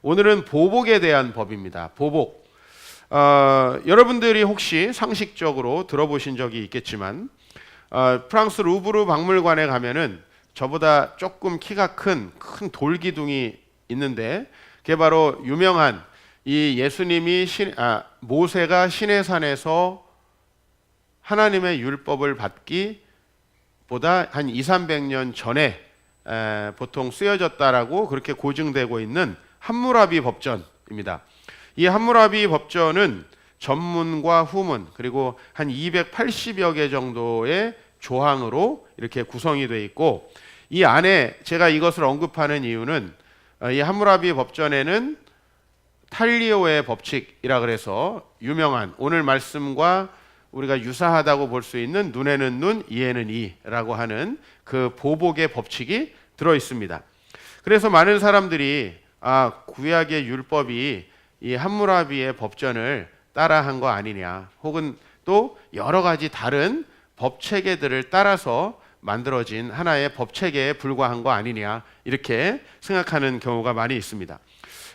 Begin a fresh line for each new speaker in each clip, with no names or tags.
오늘은 보복에 대한 법입니다. 보복. 여러분들이 혹시 상식적으로 들어보신 적이 있겠지만 프랑스 루브르 박물관에 가면은 저보다 조금 키가 큰 돌기둥이 있는데 그게 바로 유명한 이 예수님이 모세가 시내산에서 하나님의 율법을 받기보다 한 200~300년 전에 보통 쓰여졌다라고 그렇게 고증되고 있는 함무라비 법전입니다. 이 함무라비 법전은 전문과 후문 그리고 한 280여 개 정도의 조항으로 이렇게 구성이 되어 있고, 이 안에 제가 이것을 언급하는 이유는 이 함무라비 법전에는 탈리오의 법칙이라 그래서 유명한 오늘 말씀과 우리가 유사하다고 볼 수 있는 눈에는 눈, 이에는 이라고 하는 그 보복의 법칙이 들어 있습니다. 그래서 많은 사람들이 구약의 율법이 이 함무라비의 법전을 따라한 거 아니냐, 혹은 또 여러 가지 다른 법 체계들을 따라서 만들어진 하나의 법 체계에 불과한 거 아니냐, 이렇게 생각하는 경우가 많이 있습니다.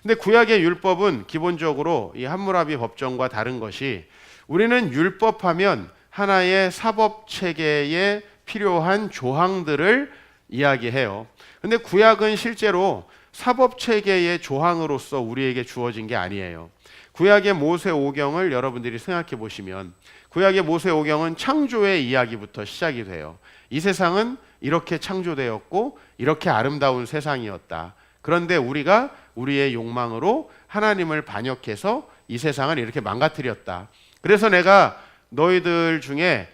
근데 구약의 율법은 기본적으로 이 함무라비 법전과 다른 것이, 우리는 율법하면 하나의 사법 체계에 필요한 조항들을 이야기해요. 근데 구약은 실제로 사법 체계의 조항으로서 우리에게 주어진 게 아니에요. 구약의 모세오경을 여러분들이 생각해 보시면, 구약의 모세오경은 창조의 이야기부터 시작이 돼요. 이 세상은 이렇게 창조되었고 이렇게 아름다운 세상이었다. 그런데 우리가 우리의 욕망으로 하나님을 반역해서 이 세상을 이렇게 망가뜨렸다. 그래서 내가 너희들 중에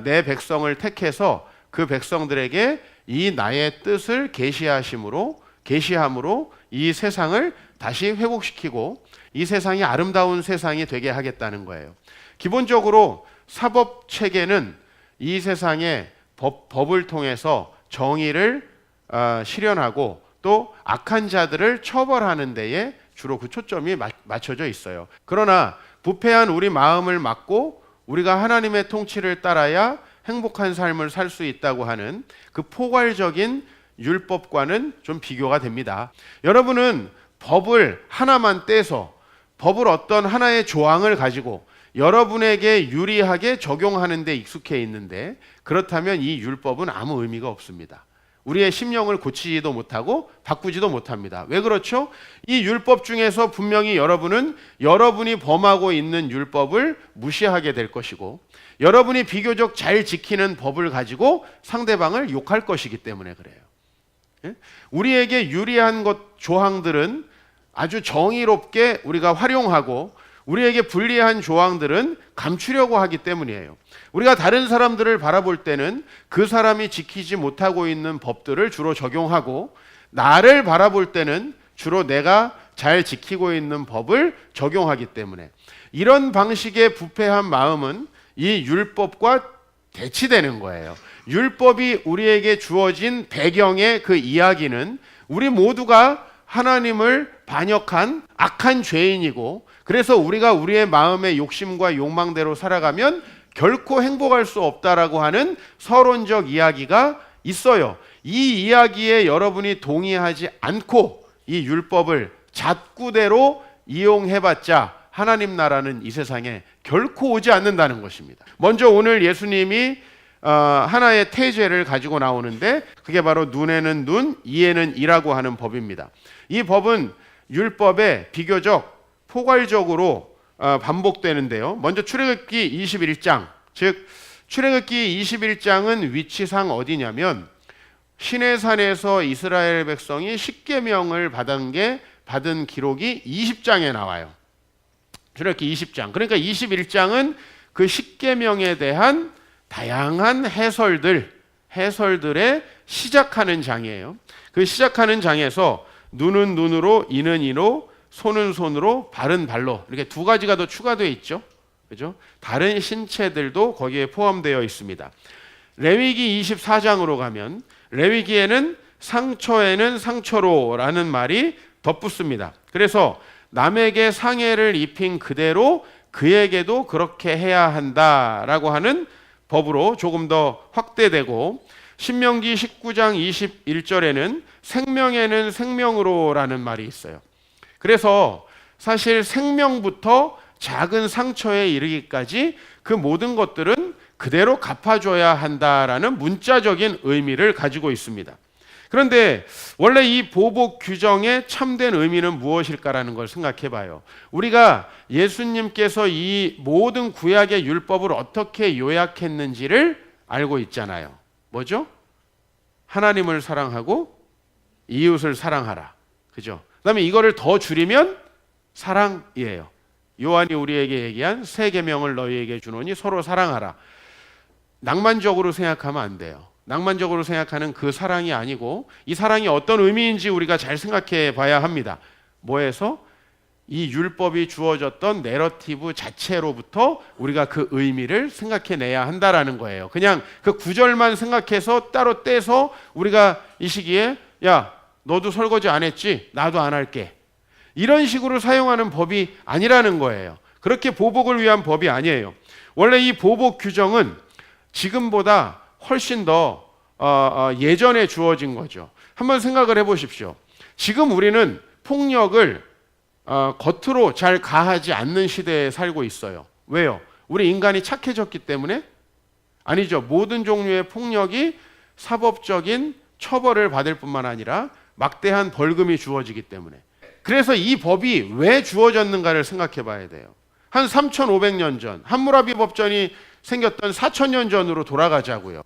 내 백성을 택해서 그 백성들에게 이 나의 뜻을 계시함으로 이 세상을 다시 회복시키고 이 세상이 아름다운 세상이 되게 하겠다는 거예요. 기본적으로 사법 체계는 이 세상의 법을 통해서 정의를 실현하고 또 악한 자들을 처벌하는 데에 주로 그 초점이 맞춰져 있어요. 그러나 부패한 우리 마음을 막고 우리가 하나님의 통치를 따라야 행복한 삶을 살 수 있다고 하는 그 포괄적인 율법과는 좀 비교가 됩니다. 여러분은 법을 하나만 떼서, 법을 어떤 하나의 조항을 가지고 여러분에게 유리하게 적용하는 데 익숙해 있는데, 그렇다면 이 율법은 아무 의미가 없습니다. 우리의 심령을 고치지도 못하고 바꾸지도 못합니다. 왜 그렇죠? 이 율법 중에서 분명히 여러분은 여러분이 범하고 있는 율법을 무시하게 될 것이고, 여러분이 비교적 잘 지키는 법을 가지고 상대방을 욕할 것이기 때문에 그래요. 우리에게 유리한 조항들은 아주 정의롭게 우리가 활용하고, 우리에게 불리한 조항들은 감추려고 하기 때문이에요. 우리가 다른 사람들을 바라볼 때는 그 사람이 지키지 못하고 있는 법들을 주로 적용하고, 나를 바라볼 때는 주로 내가 잘 지키고 있는 법을 적용하기 때문에, 이런 방식의 부패한 마음은 이 율법과 대치되는 거예요. 율법이 우리에게 주어진 배경의 그 이야기는 우리 모두가 하나님을 반역한 악한 죄인이고, 그래서 우리가 우리의 마음의 욕심과 욕망대로 살아가면 결코 행복할 수 없다라고 하는 서론적 이야기가 있어요. 이 이야기에 여러분이 동의하지 않고 이 율법을 잣구대로 이용해봤자 하나님 나라는 이 세상에 결코 오지 않는다는 것입니다. 먼저 오늘 예수님이 하나의 태죄를 가지고 나오는데, 그게 바로 눈에는 눈, 이에는 이라고 하는 법입니다. 이 법은 율법에 비교적 포괄적으로 반복되는데요. 먼저 출애굽기 21장, 즉 출애굽기 21장은 위치상 어디냐면, 시내산에서 이스라엘 백성이 십계명을 받은 기록이 20장에 나와요. 출애굽기 20장. 그러니까 21장은 그 십계명에 대한 다양한 해설들의 시작하는 장이에요. 그 시작하는 장에서 눈은 눈으로, 이는 이로, 손은 손으로, 발은 발로, 이렇게 두 가지가 더 추가되어 있죠. 그죠? 다른 신체들도 거기에 포함되어 있습니다. 레위기 24장으로 가면 레위기에는 상처에는 상처로라는 말이 덧붙습니다. 그래서 남에게 상해를 입힌 그대로 그에게도 그렇게 해야 한다라고 하는 법으로 조금 더 확대되고, 신명기 19장 21절에는 생명에는 생명으로라는 말이 있어요. 그래서 사실 생명부터 작은 상처에 이르기까지 그 모든 것들은 그대로 갚아줘야 한다라는 문자적인 의미를 가지고 있습니다. 그런데 원래 이 보복 규정의 참된 의미는 무엇일까라는 걸 생각해 봐요. 우리가 예수님께서 이 모든 구약의 율법을 어떻게 요약했는지를 알고 있잖아요. 뭐죠? 하나님을 사랑하고 이웃을 사랑하라. 그죠? 그다음에 이거를 더 줄이면 사랑이에요. 요한이 우리에게 얘기한 새 계명을 너희에게 주노니 서로 사랑하라. 낭만적으로 생각하면 안 돼요. 낭만적으로 생각하는 그 사랑이 아니고 이 사랑이 어떤 의미인지 우리가 잘 생각해 봐야 합니다. 뭐에서? 이 율법이 주어졌던 내러티브 자체로부터 우리가 그 의미를 생각해내야 한다라는 거예요. 그냥 그 구절만 생각해서 따로 떼서 우리가 이 시기에 야 너도 설거지 안 했지? 나도 안 할게. 이런 식으로 사용하는 법이 아니라는 거예요. 그렇게 보복을 위한 법이 아니에요. 원래 이 보복 규정은 지금보다 훨씬 더 예전에 주어진 거죠. 한번 생각을 해보십시오. 지금 우리는 폭력을 겉으로 잘 가하지 않는 시대에 살고 있어요. 왜요? 우리 인간이 착해졌기 때문에? 아니죠. 모든 종류의 폭력이 사법적인 처벌을 받을 뿐만 아니라 막대한 벌금이 주어지기 때문에. 그래서 이 법이 왜 주어졌는가를 생각해 봐야 돼요. 한 3,500년 전 함무라비 법전이 생겼던 4,000년 전으로 돌아가자고요.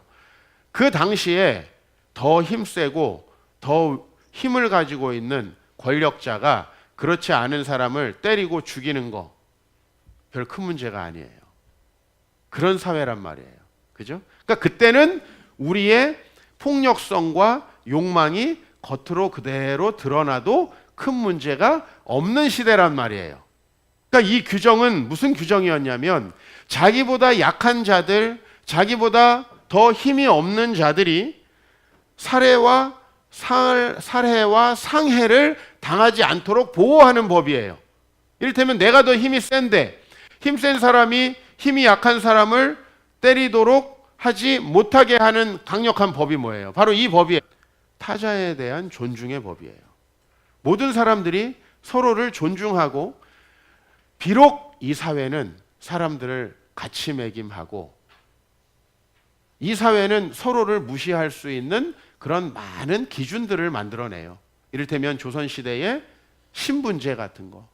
그 당시에 더 힘세고 더 힘을 가지고 있는 권력자가 그렇지 않은 사람을 때리고 죽이는 거 별 큰 문제가 아니에요. 그런 사회란 말이에요. 그죠? 그러니까 그때는 우리의 폭력성과 욕망이 겉으로 그대로 드러나도 큰 문제가 없는 시대란 말이에요. 그러니까 이 규정은 무슨 규정이었냐면 자기보다 약한 자들, 자기보다 더 힘이 없는 자들이 살해와 상해를 당하지 않도록 보호하는 법이에요. 이를테면 내가 더 힘이 센데 힘센 사람이 힘이 약한 사람을 때리도록 하지 못하게 하는 강력한 법이 뭐예요? 바로 이 법이에요. 타자에 대한 존중의 법이에요. 모든 사람들이 서로를 존중하고 비록 이 사회는 사람들을 같이 매김하고 이 사회는 서로를 무시할 수 있는 그런 많은 기준들을 만들어내요. 이를테면 조선시대의 신분제 같은 거,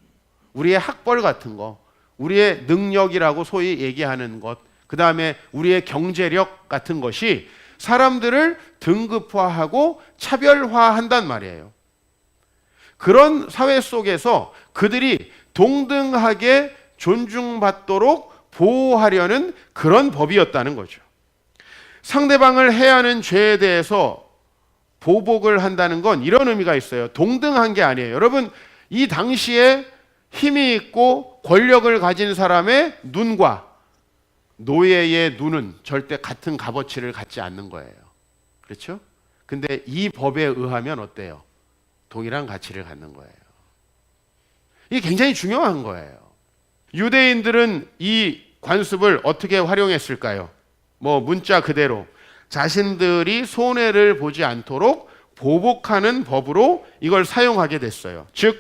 우리의 학벌 같은 거, 우리의 능력이라고 소위 얘기하는 것, 그 다음에 우리의 경제력 같은 것이 사람들을 등급화하고 차별화한단 말이에요. 그런 사회 속에서 그들이 동등하게 존중받도록 보호하려는 그런 법이었다는 거죠. 상대방을 해하는 죄에 대해서 보복을 한다는 건 이런 의미가 있어요. 동등한 게 아니에요. 여러분, 이 당시에 힘이 있고 권력을 가진 사람의 눈과 노예의 눈은 절대 같은 값어치를 갖지 않는 거예요. 그렇죠? 근데 이 법에 의하면 어때요? 동일한 가치를 갖는 거예요. 이게 굉장히 중요한 거예요. 유대인들은 이 관습을 어떻게 활용했을까요? 문자 그대로 자신들이 손해를 보지 않도록 보복하는 법으로 이걸 사용하게 됐어요. 즉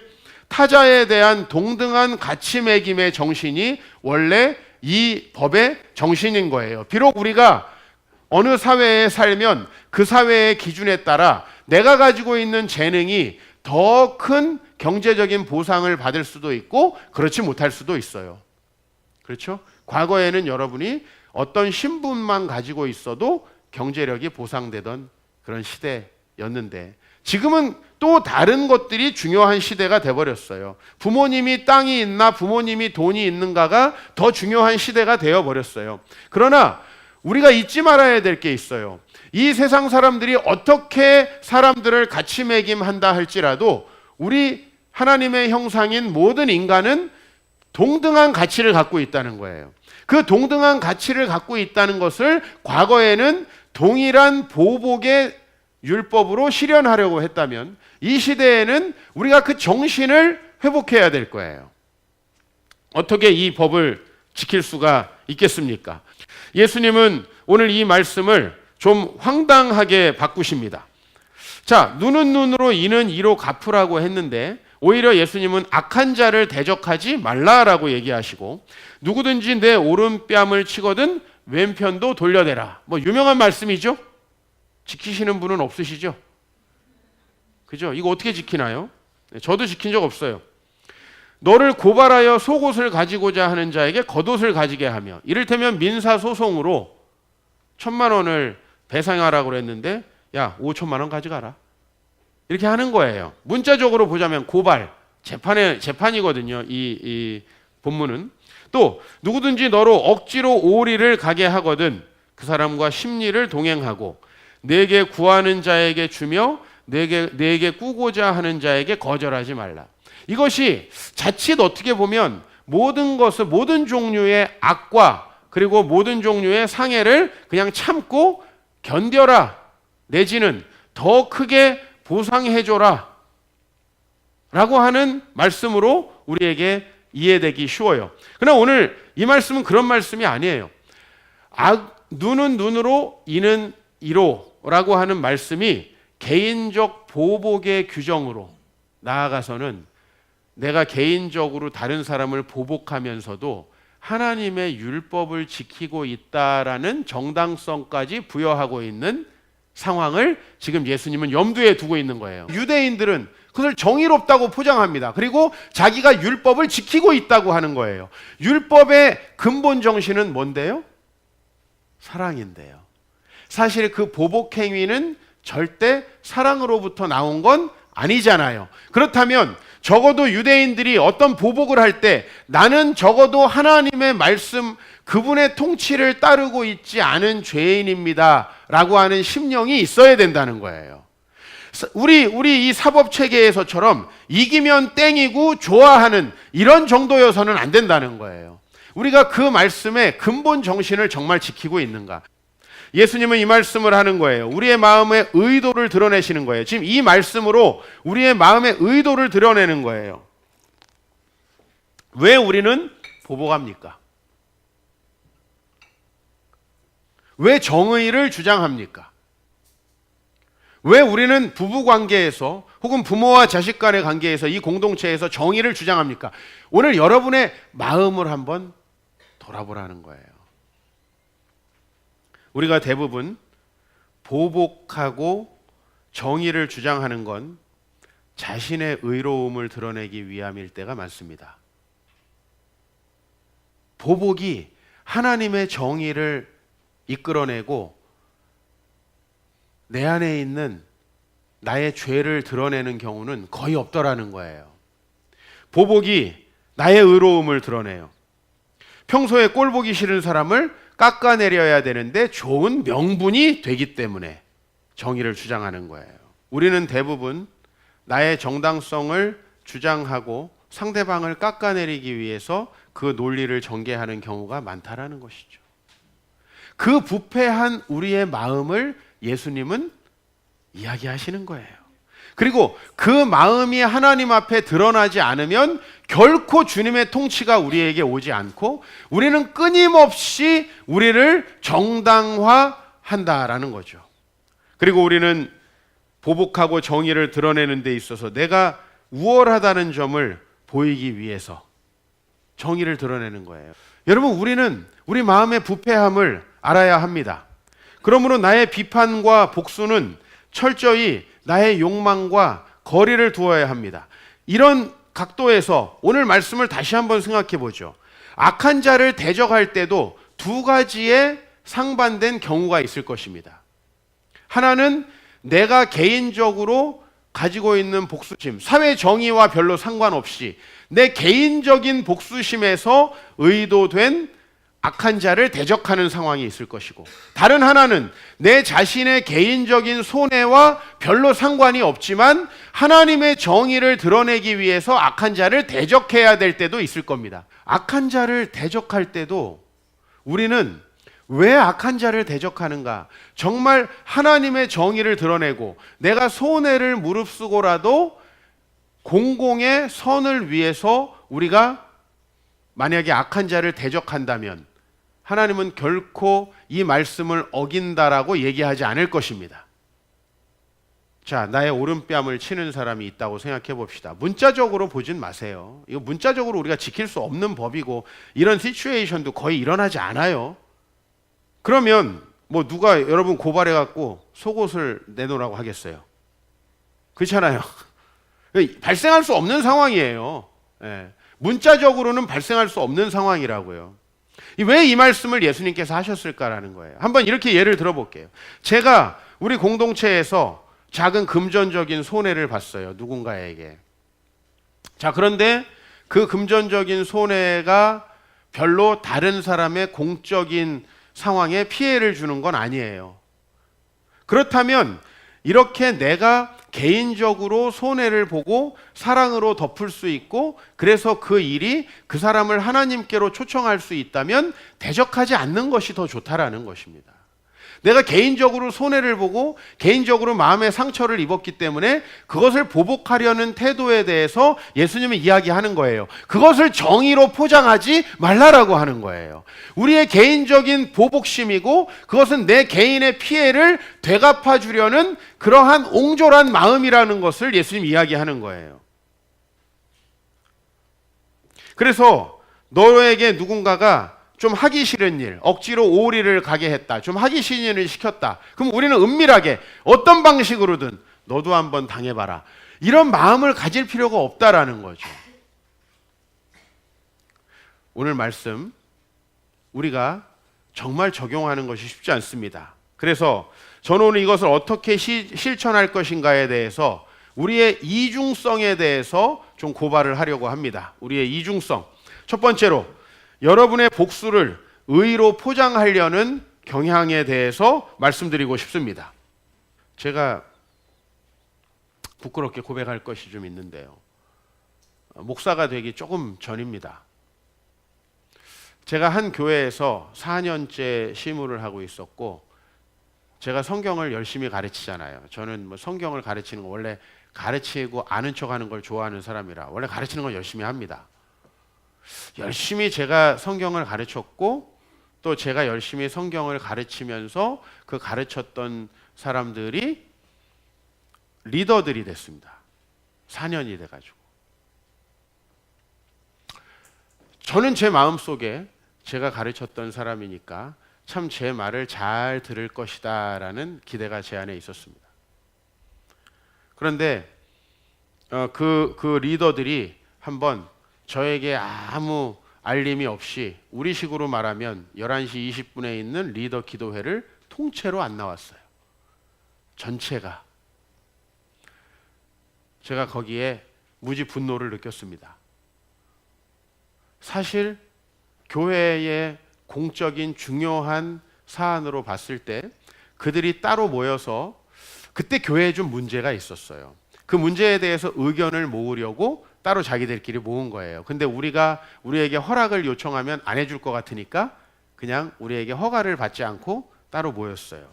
타자에 대한 동등한 가치 매김의 정신이 원래 이 법의 정신인 거예요. 비록 우리가 어느 사회에 살면 그 사회의 기준에 따라 내가 가지고 있는 재능이 더 큰 경제적인 보상을 받을 수도 있고 그렇지 못할 수도 있어요. 그렇죠? 과거에는 여러분이 어떤 신분만 가지고 있어도 경제력이 보상되던 그런 시대였는데 지금은 또 다른 것들이 중요한 시대가 돼버렸어요. 부모님이 땅이 있나 부모님이 돈이 있는가가 더 중요한 시대가 되어버렸어요. 그러나 우리가 잊지 말아야 될 게 있어요. 이 세상 사람들이 어떻게 사람들을 같이 매김한다 할지라도 우리 하나님의 형상인 모든 인간은 동등한 가치를 갖고 있다는 거예요. 그 동등한 가치를 갖고 있다는 것을 과거에는 동일한 보복의 율법으로 실현하려고 했다면 이 시대에는 우리가 그 정신을 회복해야 될 거예요. 어떻게 이 법을 지킬 수가 있겠습니까? 예수님은 오늘 이 말씀을 좀 황당하게 바꾸십니다. 자, 눈은 눈으로 이는 이로 갚으라고 했는데 오히려 예수님은 악한 자를 대적하지 말라라고 얘기하시고, 누구든지 내 오른뺨을 치거든 왼편도 돌려대라. 뭐 유명한 말씀이죠. 지키시는 분은 없으시죠? 그죠? 이거 어떻게 지키나요? 저도 지킨 적 없어요. 너를 고발하여 속옷을 가지고자 하는 자에게 겉옷을 가지게 하며, 이를테면 민사소송으로 1,000만 원을 배상하라고 그랬는데 야 5천만 원 가져가라, 이렇게 하는 거예요. 문자적으로 보자면 고발, 재판이거든요. 이 본문은. 또 누구든지 너로 억지로 오리를 가게 하거든 그 사람과 심리를 동행하고, 내게 구하는 자에게 주며 내게 꾸고자 하는 자에게 거절하지 말라. 이것이 자칫 어떻게 보면 모든 종류의 악과 그리고 모든 종류의 상해를 그냥 참고 견뎌라, 내지는 더 크게 보상해줘라 라고 하는 말씀으로 우리에게 이해되기 쉬워요. 그러나 오늘 이 말씀은 그런 말씀이 아니에요. 눈은 눈으로 이는 이로 라고 하는 말씀이 개인적 보복의 규정으로 나아가서는 내가 개인적으로 다른 사람을 보복하면서도 하나님의 율법을 지키고 있다라는 정당성까지 부여하고 있는 상황을 지금 예수님은 염두에 두고 있는 거예요. 유대인들은 그것을 정의롭다고 포장합니다. 그리고 자기가 율법을 지키고 있다고 하는 거예요. 율법의 근본 정신은 뭔데요? 사랑인데요. 사실 그 보복 행위는 절대 사랑으로부터 나온 건 아니잖아요. 그렇다면 적어도 유대인들이 어떤 보복을 할 때 나는 적어도 하나님의 말씀, 그분의 통치를 따르고 있지 않은 죄인입니다 라고 하는 심령이 있어야 된다는 거예요. 우리 이 사법 체계에서처럼 이기면 땡이고 좋아하는 이런 정도여서는 안 된다는 거예요. 우리가 그 말씀의 근본 정신을 정말 지키고 있는가? 예수님은 이 말씀을 하는 거예요. 우리의 마음의 의도를 드러내시는 거예요. 지금 이 말씀으로 우리의 마음의 의도를 드러내는 거예요. 왜 우리는 보복합니까? 왜 정의를 주장합니까? 왜 우리는 부부 관계에서 혹은 부모와 자식 간의 관계에서 이 공동체에서 정의를 주장합니까? 오늘 여러분의 마음을 한번 돌아보라는 거예요. 우리가 대부분 보복하고 정의를 주장하는 건 자신의 의로움을 드러내기 위함일 때가 많습니다. 보복이 하나님의 정의를 이끌어내고 내 안에 있는 나의 죄를 드러내는 경우는 거의 없더라는 거예요. 보복이 나의 의로움을 드러내요. 평소에 꼴 보기 싫은 사람을 깎아내려야 되는데 좋은 명분이 되기 때문에 정의를 주장하는 거예요. 우리는 대부분 나의 정당성을 주장하고 상대방을 깎아내리기 위해서 그 논리를 전개하는 경우가 많다라는 것이죠. 그 부패한 우리의 마음을 예수님은 이야기하시는 거예요. 그리고 그 마음이 하나님 앞에 드러나지 않으면 결코 주님의 통치가 우리에게 오지 않고 우리는 끊임없이 우리를 정당화한다라는 거죠. 그리고 우리는 보복하고 정의를 드러내는 데 있어서 내가 우월하다는 점을 보이기 위해서 정의를 드러내는 거예요. 여러분, 우리는 우리 마음의 부패함을 알아야 합니다. 그러므로 나의 비판과 복수는 철저히 나의 욕망과 거리를 두어야 합니다. 이런 각도에서 오늘 말씀을 다시 한번 생각해 보죠. 악한 자를 대적할 때도 두 가지의 상반된 경우가 있을 것입니다. 하나는 내가 개인적으로 가지고 있는 복수심, 사회 정의와 별로 상관없이 내 개인적인 복수심에서 의도된 악한 자를 대적하는 상황이 있을 것이고, 다른 하나는 내 자신의 개인적인 손해와 별로 상관이 없지만 하나님의 정의를 드러내기 위해서 악한 자를 대적해야 될 때도 있을 겁니다. 악한 자를 대적할 때도 우리는 왜 악한 자를 대적하는가? 정말 하나님의 정의를 드러내고 내가 손해를 무릅쓰고라도 공공의 선을 위해서 우리가 만약에 악한 자를 대적한다면 하나님은 결코 이 말씀을 어긴다라고 얘기하지 않을 것입니다. 자, 나의 오른뺨을 치는 사람이 있다고 생각해 봅시다. 문자적으로 보진 마세요. 이거 문자적으로 우리가 지킬 수 없는 법이고 이런 시츄에이션도 거의 일어나지 않아요. 그러면 뭐 누가 여러분 고발해 갖고 속옷을 내놓으라고 하겠어요? 그렇잖아요. 발생할 수 없는 상황이에요. 예. 문자적으로는 발생할 수 없는 상황이라고요. 왜 이 말씀을 예수님께서 하셨을까라는 거예요. 한번 이렇게 예를 들어볼게요. 제가 우리 공동체에서 작은 금전적인 손해를 봤어요. 누군가에게. 자, 그런데 그 금전적인 손해가 별로 다른 사람의 공적인 상황에 피해를 주는 건 아니에요. 그렇다면 이렇게 내가 개인적으로 손해를 보고 사랑으로 덮을 수 있고 그래서 그 일이 그 사람을 하나님께로 초청할 수 있다면 대적하지 않는 것이 더 좋다라는 것입니다. 내가 개인적으로 손해를 보고 개인적으로 마음의 상처를 입었기 때문에 그것을 보복하려는 태도에 대해서 예수님은 이야기하는 거예요. 그것을 정의로 포장하지 말라라고 하는 거예요. 우리의 개인적인 보복심이고 그것은 내 개인의 피해를 되갚아 주려는 그러한 옹졸한 마음이라는 것을 예수님이 이야기하는 거예요. 그래서 너에게 누군가가 좀 하기 싫은 일, 억지로 오리를 가게 했다. 좀 하기 싫은 일을 시켰다. 그럼 우리는 은밀하게 어떤 방식으로든 너도 한번 당해봐라. 이런 마음을 가질 필요가 없다라는 거죠. 오늘 말씀 우리가 정말 적용하는 것이 쉽지 않습니다. 그래서 저는 오늘 이것을 어떻게 실천할 것인가에 대해서 우리의 이중성에 대해서 좀 고발을 하려고 합니다. 우리의 이중성. 첫 번째로 여러분의 복수를 의로 포장하려는 경향에 대해서 말씀드리고 싶습니다. 제가 부끄럽게 고백할 것이 좀 있는데요. 목사가 되기 조금 전입니다. 제가 한 교회에서 4년째 시무를 하고 있었고 제가 성경을 열심히 가르치잖아요. 저는 뭐 성경을 가르치는 거 원래 가르치고 아는 척하는 걸 좋아하는 사람이라 원래 가르치는 걸 열심히 합니다. 열심히 제가 성경을 가르쳤고 또 제가 열심히 성경을 가르치면서 그 가르쳤던 사람들이 리더들이 됐습니다. 4년이 돼가지고 저는 제 마음속에 제가 가르쳤던 사람이니까 참 제 말을 잘 들을 것이다 라는 기대가 제 안에 있었습니다. 그런데 그 리더들이 한번 저에게 아무 알림이 없이 우리식으로 말하면 11시 20분에 있는 리더 기도회를 통째로 안 나왔어요. 전체가. 제가 거기에 무지 분노를 느꼈습니다. 사실 교회의 공적인 중요한 사안으로 봤을 때 그들이 따로 모여서 그때 교회에 좀 문제가 있었어요. 그 문제에 대해서 의견을 모으려고 따로 자기들끼리 모은 거예요. 근데 우리가 우리에게 허락을 요청하면 안 해줄 것 같으니까 그냥 우리에게 허가를 받지 않고 따로 모였어요.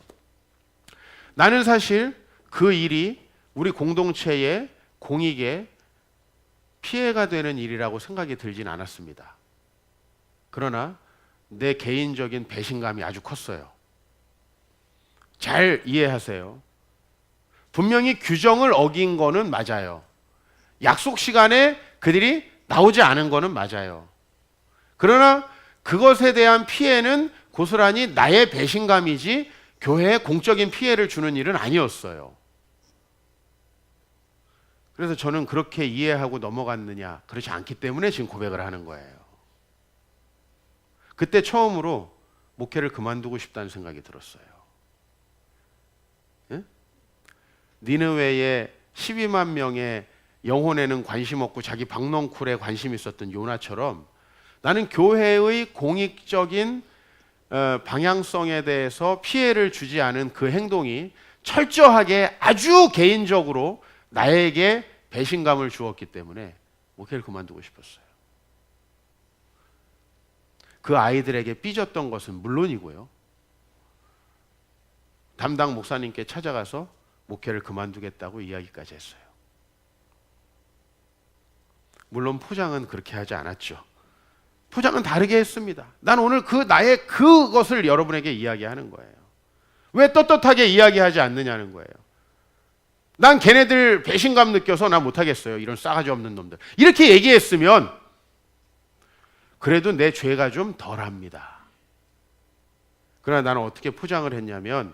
나는 사실 그 일이 우리 공동체의 공익에 피해가 되는 일이라고 생각이 들진 않았습니다. 그러나 내 개인적인 배신감이 아주 컸어요. 잘 이해하세요. 분명히 규정을 어긴 거는 맞아요. 약속 시간에 그들이 나오지 않은 거는 맞아요. 그러나 그것에 대한 피해는 고스란히 나의 배신감이지 교회에 공적인 피해를 주는 일은 아니었어요. 그래서 저는 그렇게 이해하고 넘어갔느냐? 그렇지 않기 때문에 지금 고백을 하는 거예요. 그때 처음으로 목회를 그만두고 싶다는 생각이 들었어요. 예? 니느웨의 12만 명의 영혼에는 관심 없고 자기 박넝쿨에 관심 있었던 요나처럼 나는 교회의 공익적인 방향성에 대해서 피해를 주지 않은 그 행동이 철저하게 아주 개인적으로 나에게 배신감을 주었기 때문에 목회를 그만두고 싶었어요. 그 아이들에게 삐졌던 것은 물론이고요. 담당 목사님께 찾아가서 목회를 그만두겠다고 이야기까지 했어요. 물론 포장은 그렇게 하지 않았죠. 포장은 다르게 했습니다. 난 오늘 나의 그것을 여러분에게 이야기하는 거예요. 왜 떳떳하게 이야기하지 않느냐는 거예요. 난 걔네들 배신감 느껴서 나 못하겠어요. 이런 싸가지 없는 놈들. 이렇게 얘기했으면 그래도 내 죄가 좀 덜합니다. 그러나 나는 어떻게 포장을 했냐면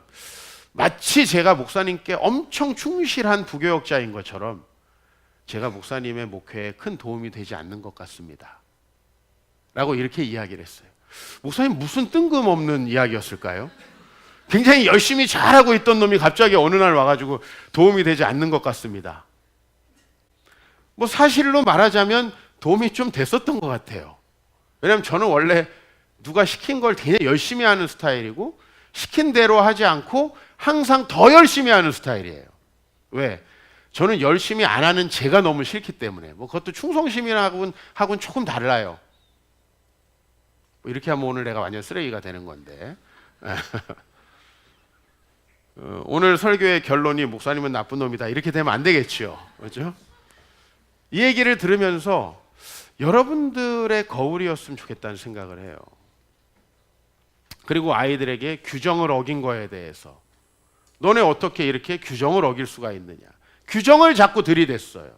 마치 제가 목사님께 엄청 충실한 부교역자인 것처럼 제가 목사님의 목회에 큰 도움이 되지 않는 것 같습니다. 라고 이렇게 이야기를 했어요. 목사님 무슨 뜬금없는 이야기였을까요? 굉장히 열심히 잘하고 있던 놈이 갑자기 어느 날 와가지고 도움이 되지 않는 것 같습니다. 뭐 사실로 말하자면 도움이 좀 됐었던 것 같아요. 왜냐하면 저는 원래 누가 시킨 걸 되게 열심히 하는 스타일이고 시킨 대로 하지 않고 항상 더 열심히 하는 스타일이에요. 왜? 저는 열심히 안 하는 제가 너무 싫기 때문에. 뭐 그것도 충성심이라고는 조금 달라요. 뭐 이렇게 하면 오늘 내가 완전 쓰레기가 되는 건데. 오늘 설교의 결론이 목사님은 나쁜 놈이다 이렇게 되면 안 되겠죠. 그렇죠? 이 얘기를 들으면서 여러분들의 거울이었으면 좋겠다는 생각을 해요. 그리고 아이들에게 규정을 어긴 거에 대해서 너네 어떻게 이렇게 규정을 어길 수가 있느냐. 규정을 자꾸 들이댔어요.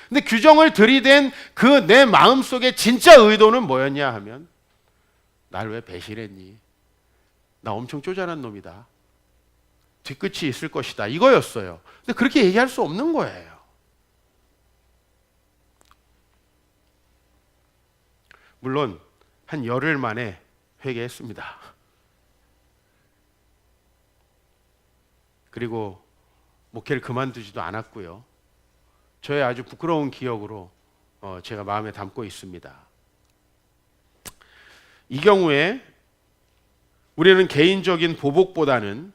근데 규정을 들이댄 그 내 마음속에 진짜 의도는 뭐였냐 하면 날 왜 배신했니? 나 엄청 쪼잔한 놈이다. 뒤끝이 있을 것이다. 이거였어요. 근데 그렇게 얘기할 수 없는 거예요. 물론 한 열흘 만에 회개했습니다. 그리고 목회를 그만두지도 않았고요. 저의 아주 부끄러운 기억으로 제가 마음에 담고 있습니다. 이 경우에 우리는 개인적인 보복보다는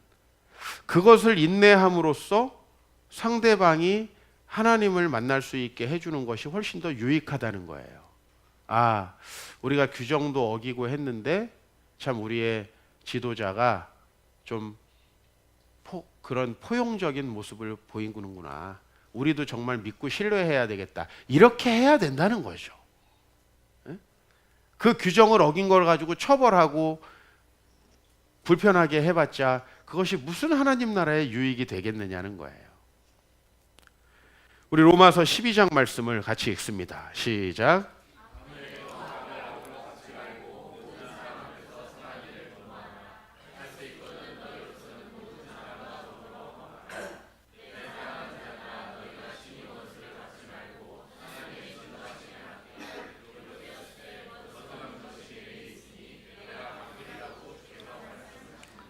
그것을 인내함으로써 상대방이 하나님을 만날 수 있게 해주는 것이 훨씬 더 유익하다는 거예요. 아, 우리가 규정도 어기고 했는데 참 우리의 지도자가 좀 그런 포용적인 모습을 보이는구나. 우리도 정말 믿고 신뢰해야 되겠다. 이렇게 해야 된다는 거죠. 그 규정을 어긴 걸 가지고 처벌하고 불편하게 해봤자 그것이 무슨 하나님 나라의 유익이 되겠느냐는 거예요. 우리 로마서 12장 말씀을 같이 읽습니다. 시작.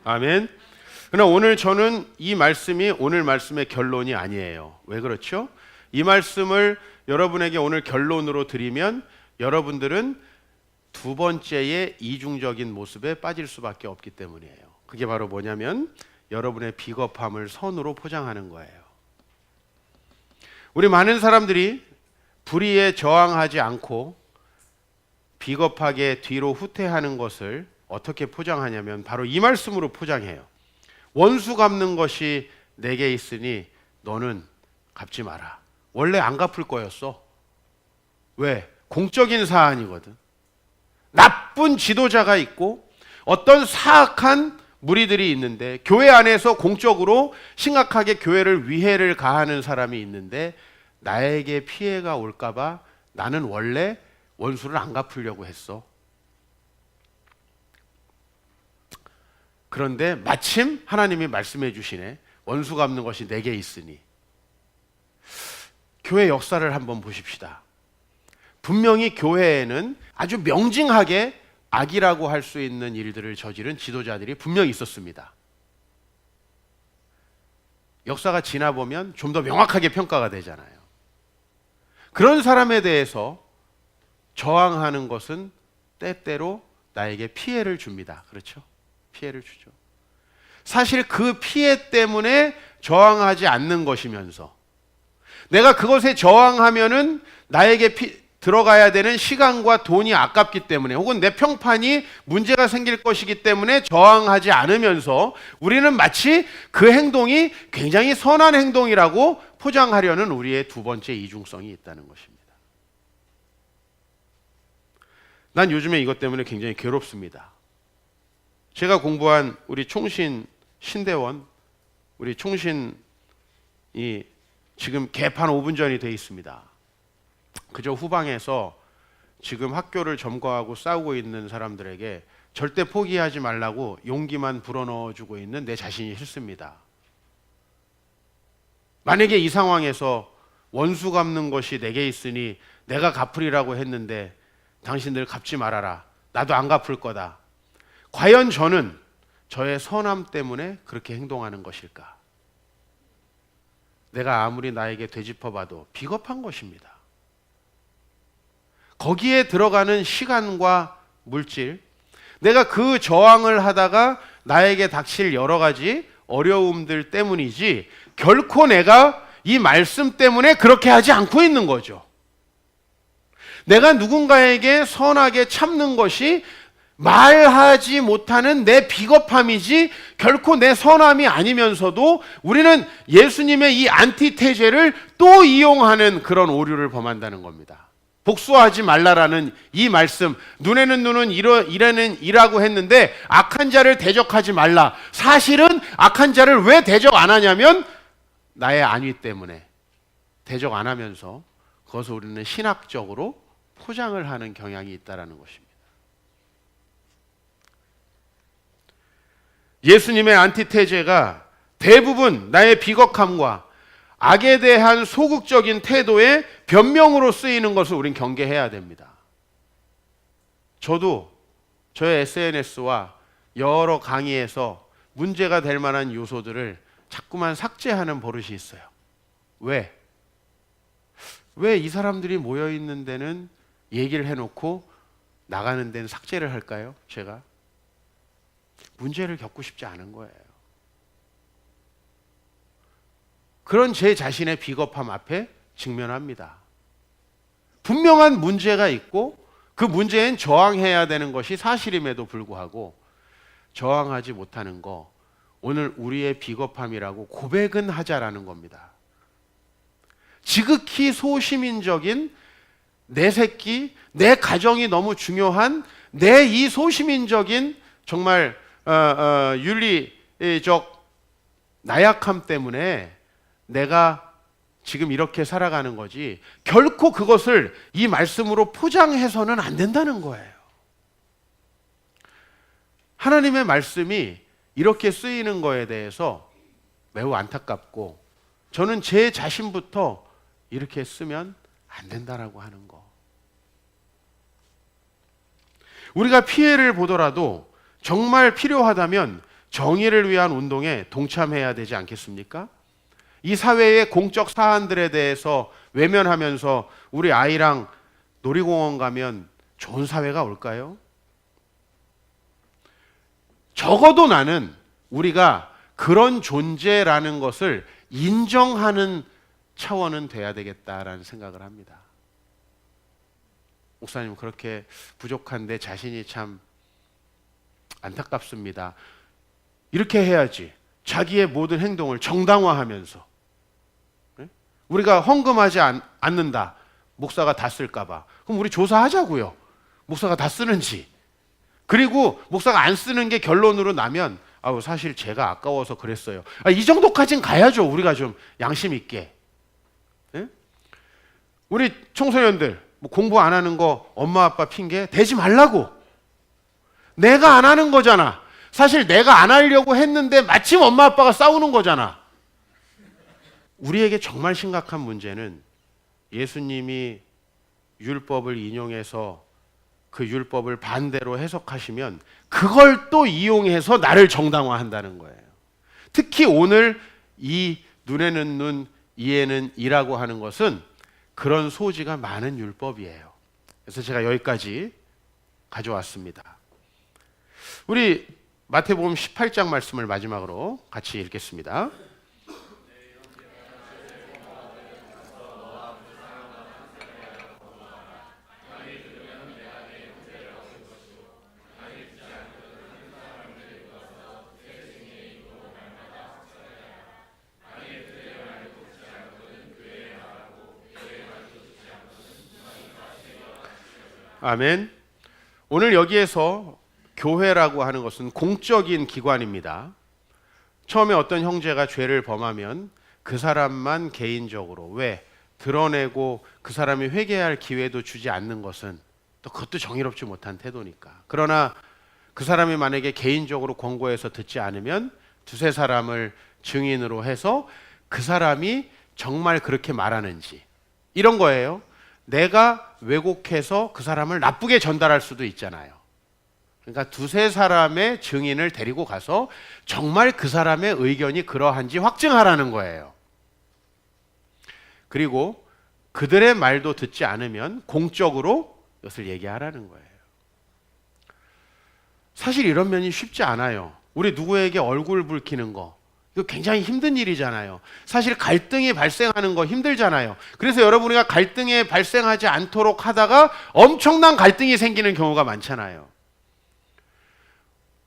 아멘. 그러나 오늘 저는 이 말씀이 오늘 말씀의 결론이 아니에요. 왜 그렇죠? 이 말씀을 여러분에게 오늘 결론으로 드리면 여러분들은 두 번째의 이중적인 모습에 빠질 수밖에 없기 때문이에요. 그게 바로 뭐냐면 여러분의 비겁함을 선으로 포장하는 거예요. 우리 많은 사람들이 불의에 저항하지 않고 비겁하게 뒤로 후퇴하는 것을 어떻게 포장하냐면 바로 이 말씀으로 포장해요. 원수 갚는 것이 내게 있으니 너는 갚지 마라. 원래 안 갚을 거였어. 왜? 공적인 사안이거든. 나쁜 지도자가 있고 어떤 사악한 무리들이 있는데 교회 안에서 공적으로 심각하게 교회를 위해를 가하는 사람이 있는데 나에게 피해가 올까 봐 나는 원래 원수를 안 갚으려고 했어. 그런데 마침 하나님이 말씀해 주시네. 원수 갚는 것이 내게 있으니. 교회 역사를 한번 보십시다. 분명히 교회에는 아주 명징하게 악이라고 할 수 있는 일들을 저지른 지도자들이 분명히 있었습니다. 역사가 지나 보면 좀 더 명확하게 평가가 되잖아요. 그런 사람에 대해서 저항하는 것은 때때로 나에게 피해를 줍니다. 그렇죠? 피해를 주죠. 사실 그 피해 때문에 저항하지 않는 것이면서 내가 그것에 저항하면은 나에게 들어가야 되는 시간과 돈이 아깝기 때문에 혹은 내 평판이 문제가 생길 것이기 때문에 저항하지 않으면서 우리는 마치 그 행동이 굉장히 선한 행동이라고 포장하려는 우리의 두 번째 이중성이 있다는 것입니다. 난 요즘에 이것 때문에 굉장히 괴롭습니다. 제가 공부한 우리 총신 신대원, 우리 총신이 지금 개판 5분 전이 돼 있습니다. 그저 후방에서 지금 학교를 점거하고 싸우고 있는 사람들에게 절대 포기하지 말라고 용기만 불어넣어주고 있는 내 자신이 싫습니다. 만약에 이 상황에서 원수 갚는 것이 내게 있으니 내가 갚으리라고 했는데 당신들 갚지 말아라. 나도 안 갚을 거다. 과연 저는 저의 선함 때문에 그렇게 행동하는 것일까? 내가 아무리 나에게 되짚어봐도 비겁한 것입니다. 거기에 들어가는 시간과 물질, 내가 그 저항을 하다가 나에게 닥칠 여러 가지 어려움들 때문이지 결코 내가 이 말씀 때문에 그렇게 하지 않고 있는 거죠. 내가 누군가에게 선하게 참는 것이 말하지 못하는 내 비겁함이지 결코 내 선함이 아니면서도 우리는 예수님의 이 안티테제를 또 이용하는 그런 오류를 범한다는 겁니다. 복수하지 말라라는 이 말씀, 눈에는 눈은 이래는 이라고 했는데 악한 자를 대적하지 말라. 사실은 악한 자를 왜 대적 안 하냐면 나의 안위 때문에 대적 안 하면서 그것을 우리는 신학적으로 포장을 하는 경향이 있다는 것입니다. 예수님의 안티테제가 대부분 나의 비겁함과 악에 대한 소극적인 태도의 변명으로 쓰이는 것을 우린 경계해야 됩니다. 저도 저의 SNS와 여러 강의에서 문제가 될 만한 요소들을 자꾸만 삭제하는 버릇이 있어요. 왜? 왜 이 사람들이 모여 있는 데는 얘기를 해놓고 나가는 데는 삭제를 할까요? 제가 문제를 겪고 싶지 않은 거예요. 그런 제 자신의 비겁함 앞에 직면합니다. 분명한 문제가 있고 그 문제엔 저항해야 되는 것이 사실임에도 불구하고 저항하지 못하는 거, 오늘 우리의 비겁함이라고 고백은 하자라는 겁니다. 지극히 소시민적인 내 새끼, 내 가정이 너무 중요한 내 이 소시민적인 정말 윤리적 나약함 때문에 내가 지금 이렇게 살아가는 거지 결코 그것을 이 말씀으로 포장해서는 안 된다는 거예요. 하나님의 말씀이 이렇게 쓰이는 거에 대해서 매우 안타깝고 저는 제 자신부터 이렇게 쓰면 안 된다라고 하는 거. 우리가 피해를 보더라도 정말 필요하다면 정의를 위한 운동에 동참해야 되지 않겠습니까? 이 사회의 공적 사안들에 대해서 외면하면서 우리 아이랑 놀이공원 가면 좋은 사회가 올까요? 적어도 나는 우리가 그런 존재라는 것을 인정하는 차원은 돼야 되겠다라는 생각을 합니다. 목사님, 그렇게 부족한 내 자신이 참 안타깝습니다. 이렇게 해야지. 자기의 모든 행동을 정당화하면서 우리가 헌금하지 않는다. 목사가 다 쓸까봐. 그럼 우리 조사하자고요. 목사가 다 쓰는지. 그리고 목사가 안 쓰는 게 결론으로 나면 사실 제가 아까워서 그랬어요. 이 정도까지는 가야죠. 우리가 좀 양심 있게. 네? 우리 청소년들 공부 안 하는 거 엄마 아빠 핑계 대지 말라고. 내가 안 하는 거잖아. 사실 내가 안 하려고 했는데 마침 엄마 아빠가 싸우는 거잖아. 우리에게 정말 심각한 문제는 예수님이 율법을 인용해서 그 율법을 반대로 해석하시면 그걸 또 이용해서 나를 정당화한다는 거예요. 특히 오늘 이 눈에는 눈, 이에는 이라고 하는 것은 그런 소지가 많은 율법이에요. 그래서 제가 여기까지 가져왔습니다. 우리 마태복음 18장 말씀을 마지막으로 같이 읽겠습니다. 아멘. 오늘 여기에서 교회라고 하는 것은 공적인 기관입니다. 처음에 어떤 형제가 죄를 범하면 그 사람만 개인적으로 왜 드러내고 그 사람이 회개할 기회도 주지 않는 것은 또 그것도 정의롭지 못한 태도니까. 그러나 그 사람이 만약에 개인적으로 권고해서 듣지 않으면 두세 사람을 증인으로 해서 그 사람이 정말 그렇게 말하는지, 이런 거예요. 내가 왜곡해서 그 사람을 나쁘게 전달할 수도 있잖아요. 그러니까 두세 사람의 증인을 데리고 가서 정말 그 사람의 의견이 그러한지 확증하라는 거예요. 그리고 그들의 말도 듣지 않으면 공적으로 이것을 얘기하라는 거예요. 사실 이런 면이 쉽지 않아요. 우리 누구에게 얼굴 붉히는 거, 이거 굉장히 힘든 일이잖아요. 사실 갈등이 발생하는 거 힘들잖아요. 그래서 여러분이가 갈등이 발생하지 않도록 하다가 엄청난 갈등이 생기는 경우가 많잖아요.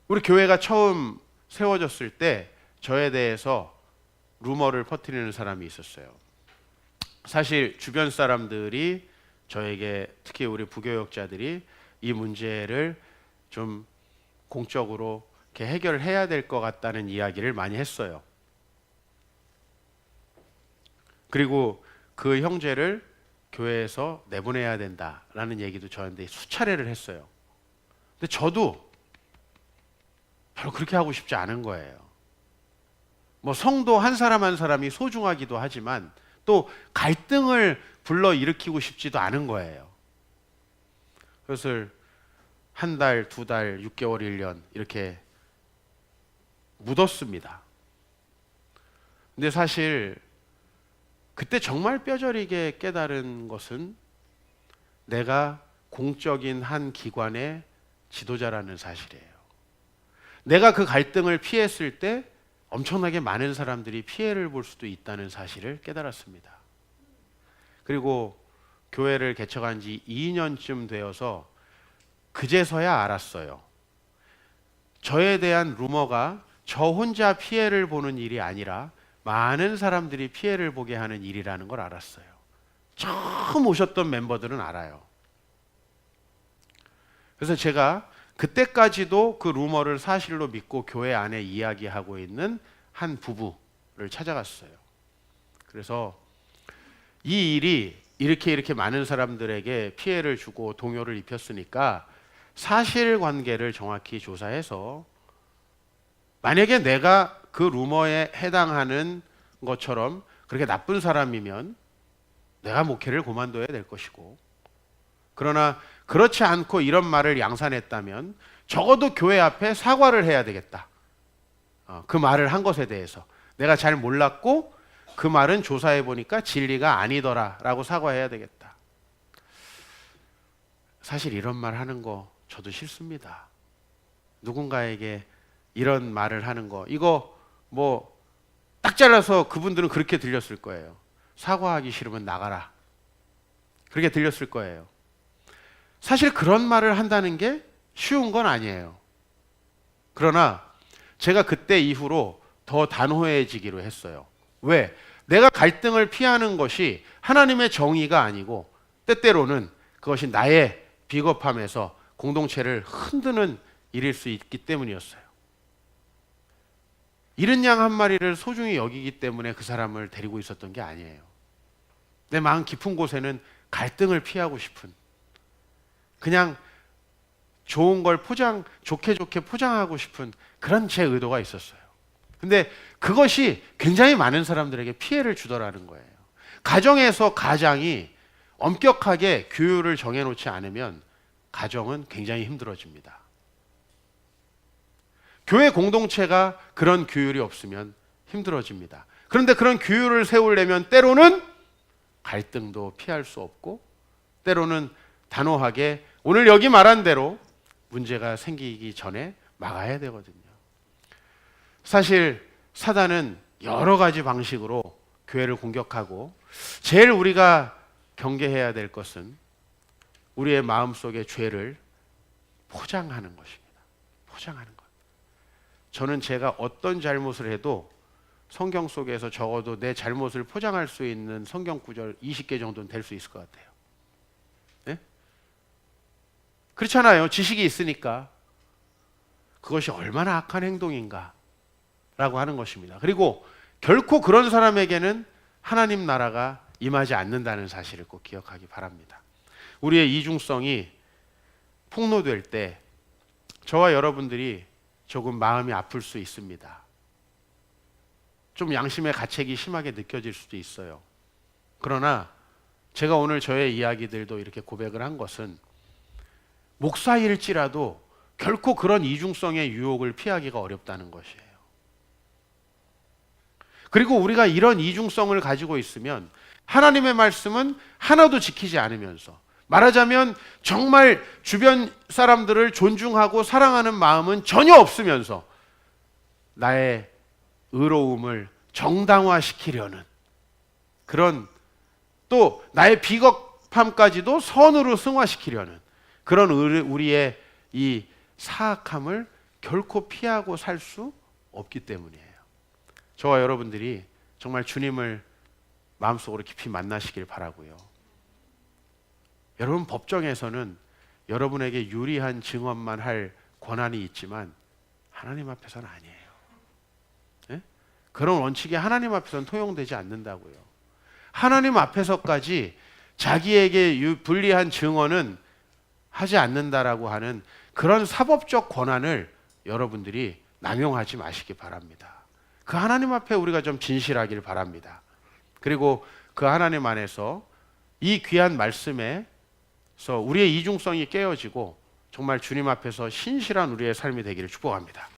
우리 교회가 처음 세워졌을 때 저에 대해서 루머를 퍼뜨리는 사람이 있었어요. 사실 주변 사람들이 저에게, 특히 우리 부교역자들이 이 문제를 좀 공적으로 이렇게 해결해야 될 것 같다는 이야기를 많이 했어요. 그리고 그 형제를 교회에서 내보내야 된다라는 얘기도 저한테 수차례를 했어요. 근데 저도 별로 그렇게 하고 싶지 않은 거예요. 뭐 성도 한 사람 한 사람이 소중하기도 하지만 또 갈등을 불러 일으키고 싶지도 않은 거예요. 그것을 한 달, 두 달, 6개월, 1년 이렇게 묻었습니다. 근데 사실 그때 정말 뼈저리게 깨달은 것은 내가 공적인 한 기관의 지도자라는 사실이에요. 내가 그 갈등을 피했을 때 엄청나게 많은 사람들이 피해를 볼 수도 있다는 사실을 깨달았습니다. 그리고 교회를 개척한 지 2년쯤 되어서 그제서야 알았어요. 저에 대한 루머가 저 혼자 피해를 보는 일이 아니라 많은 사람들이 피해를 보게 하는 일이라는 걸 알았어요. 처음 오셨던 멤버들은 알아요. 그래서 제가 그때까지도 그 루머를 사실로 믿고 교회 안에 이야기하고 있는 한 부부를 찾아갔어요. 그래서 이 일이 이렇게 많은 사람들에게 피해를 주고 동요를 입혔으니까 사실관계를 정확히 조사해서 만약에 내가 그 루머에 해당하는 것처럼 그렇게 나쁜 사람이면 내가 목회를 그만둬야 될 것이고, 그러나 그렇지 않고 이런 말을 양산했다면 적어도 교회 앞에 사과를 해야 되겠다. 그 말을 한 것에 대해서 내가 잘 몰랐고 그 말은 조사해 보니까 진리가 아니더라 라고 사과해야 되겠다. 사실 이런 말 하는 거 저도 싫습니다. 누군가에게 이런 말을 하는 거, 이거 뭐 딱 잘라서 그분들은 그렇게 들렸을 거예요. 사과하기 싫으면 나가라, 그렇게 들렸을 거예요. 사실 그런 말을 한다는 게 쉬운 건 아니에요. 그러나 제가 그때 이후로 더 단호해지기로 했어요. 왜? 내가 갈등을 피하는 것이 하나님의 정의가 아니고 때때로는 그것이 나의 비겁함에서 공동체를 흔드는 일일 수 있기 때문이었어요. 이른 양 한 마리를 소중히 여기기 때문에 그 사람을 데리고 있었던 게 아니에요. 내 마음 깊은 곳에는 갈등을 피하고 싶은, 그냥 좋은 걸 좋게 포장하고 싶은 그런 제 의도가 있었어요. 근데 그것이 굉장히 많은 사람들에게 피해를 주더라는 거예요. 가정에서 가장이 엄격하게 규율을 정해놓지 않으면 가정은 굉장히 힘들어집니다. 교회 공동체가 그런 규율이 없으면 힘들어집니다. 그런데 그런 규율을 세우려면 때로는 갈등도 피할 수 없고, 때로는 단호하게 오늘 여기 말한 대로 문제가 생기기 전에 막아야 되거든요. 사실 사단은 여러 가지 방식으로 교회를 공격하고, 제일 우리가 경계해야 될 것은 우리의 마음속의 죄를 포장하는 것입니다. 포장하는 것. 저는 제가 어떤 잘못을 해도 성경 속에서 적어도 내 잘못을 포장할 수 있는 성경 구절 20개 정도는 될 수 있을 것 같아요. 네? 그렇잖아요. 지식이 있으니까. 그것이 얼마나 악한 행동인가 라고 하는 것입니다. 그리고 결코 그런 사람에게는 하나님 나라가 임하지 않는다는 사실을 꼭 기억하기 바랍니다. 우리의 이중성이 폭로될 때 저와 여러분들이 조금 마음이 아플 수 있습니다. 좀 양심의 가책이 심하게 느껴질 수도 있어요. 그러나 제가 오늘 저의 이야기들도 이렇게 고백을 한 것은 목사일지라도 결코 그런 이중성의 유혹을 피하기가 어렵다는 것이에요. 그리고 우리가 이런 이중성을 가지고 있으면 하나님의 말씀은 하나도 지키지 않으면서, 말하자면 정말 주변 사람들을 존중하고 사랑하는 마음은 전혀 없으면서 나의 의로움을 정당화시키려는 그런, 또 나의 비겁함까지도 선으로 승화시키려는 그런 우리의 이 사악함을 결코 피하고 살 수 없기 때문이에요. 저와 여러분들이 정말 주님을 마음속으로 깊이 만나시길 바라고요. 여러분, 법정에서는 여러분에게 유리한 증언만 할 권한이 있지만 하나님 앞에서는 아니에요. 네? 그런 원칙이 하나님 앞에서는 통용되지 않는다고요. 하나님 앞에서까지 자기에게 불리한 증언은 하지 않는다라고 하는 그런 사법적 권한을 여러분들이 남용하지 마시기 바랍니다. 그 하나님 앞에 우리가 좀 진실하길 바랍니다. 그리고 그 하나님 안에서 이 귀한 말씀에서 우리의 이중성이 깨어지고 정말 주님 앞에서 신실한 우리의 삶이 되기를 축복합니다.